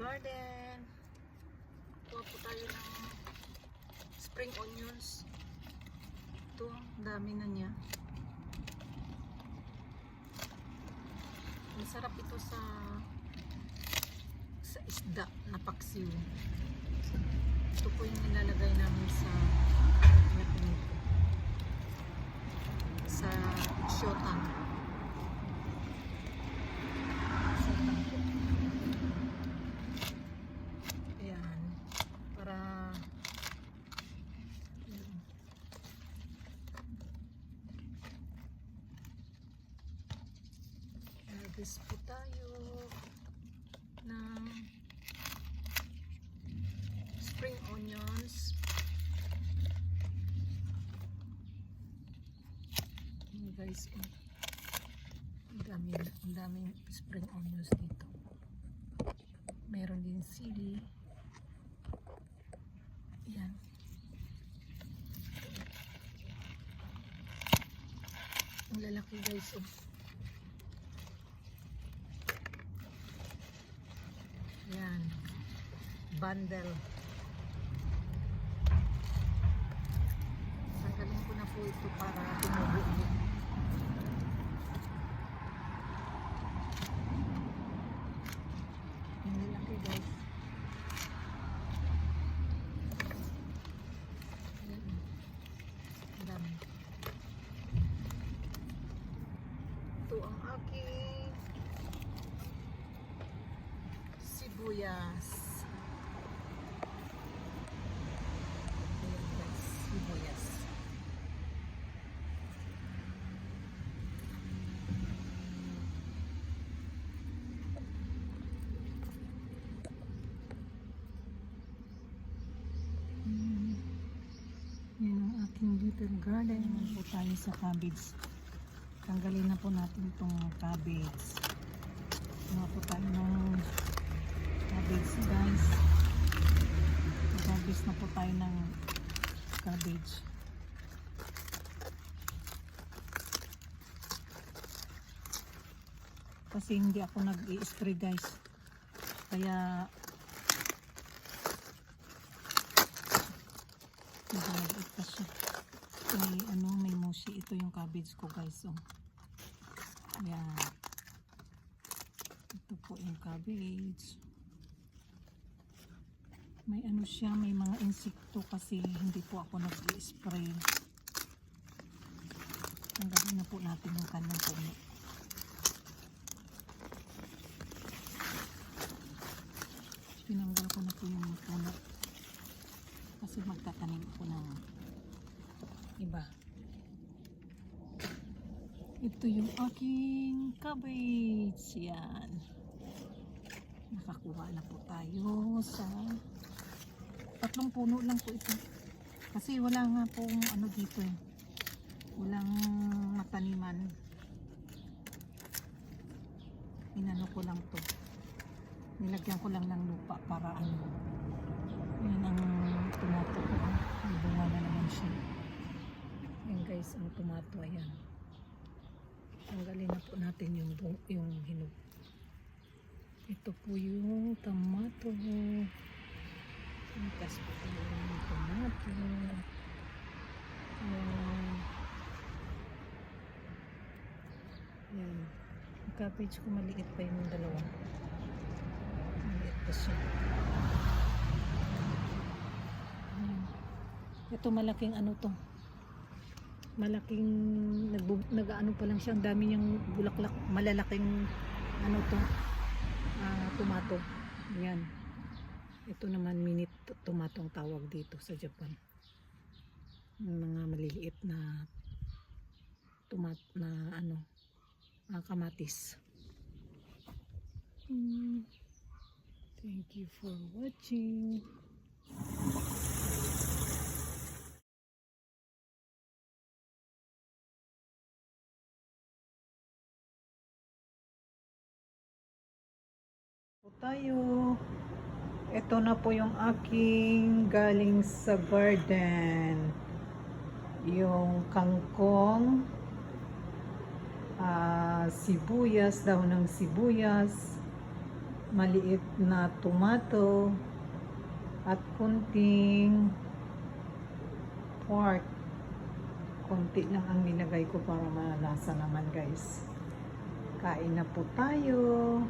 garden. Kuha po tayo ng spring onions. Ito, dami na niya. Masarap ito sa isda na paksiw. Ito po yung nilalagay namin sa shotan. Ayan. Para nagis po tayo ng spring onions. Guys, ang daming spring onions dito. Meron din sili. Yan. Ang lalaki guys. Yan. Bundle. Tanggalin ko na po ito para tumubo. Ito ang aking sibuyas. Ayan guys, sibuyas. Yan ang aking little garden. Naman po tayo sa cabbage. Tanggalin na po natin itong cabbage. Mga po tayo ng cabbage guys. Cabbage na po tayo ng cabbage. Kasi hindi ako nag-i-spray guys. Kaya nag-i-spray pa siya. May mushi. Ito yung cabbage ko guys. Yan. Ito po yung cabbage. May siya, may mga insekto kasi hindi po ako nag-i-spray. Tanggalin na po natin yung kanyang puno. Tinanggal ko na po yung puno. Kasi magtatanim ko ng iba. Ito yung aking cabbage. Yan. Nakakuha na po tayo sa 3 puno lang po ito. Kasi wala nga pong dito eh. Walang mataniman. Inano ko lang to. Nilagyan ko lang ng lupa para yan ang tomato ko. May bunga na naman siya. Yan guys, ang tomato, ayan. Tanggalin na po natin yung hinog. Ito po yung tomato. Tapos po yung tomato. Yan. Yung cabbage ko maliit pa yung dalawa. Maliit pa siya. Ito malaking to. Malaking nag-ano pa lang siya, ang dami niyang bulaklak, malalaking to, tomato. Yan. Ito naman mini tomato ang tawag dito sa Japan. Mga maliliit na tomato na kamatis. Thank you for watching. Tayo. Ito na po yung aking galing sa garden. Yung kangkong, sibuyas, daw ng sibuyas, maliit na tomato at kunting pork. Konti lang ang nilagay ko para malasa naman guys. Kain na po tayo.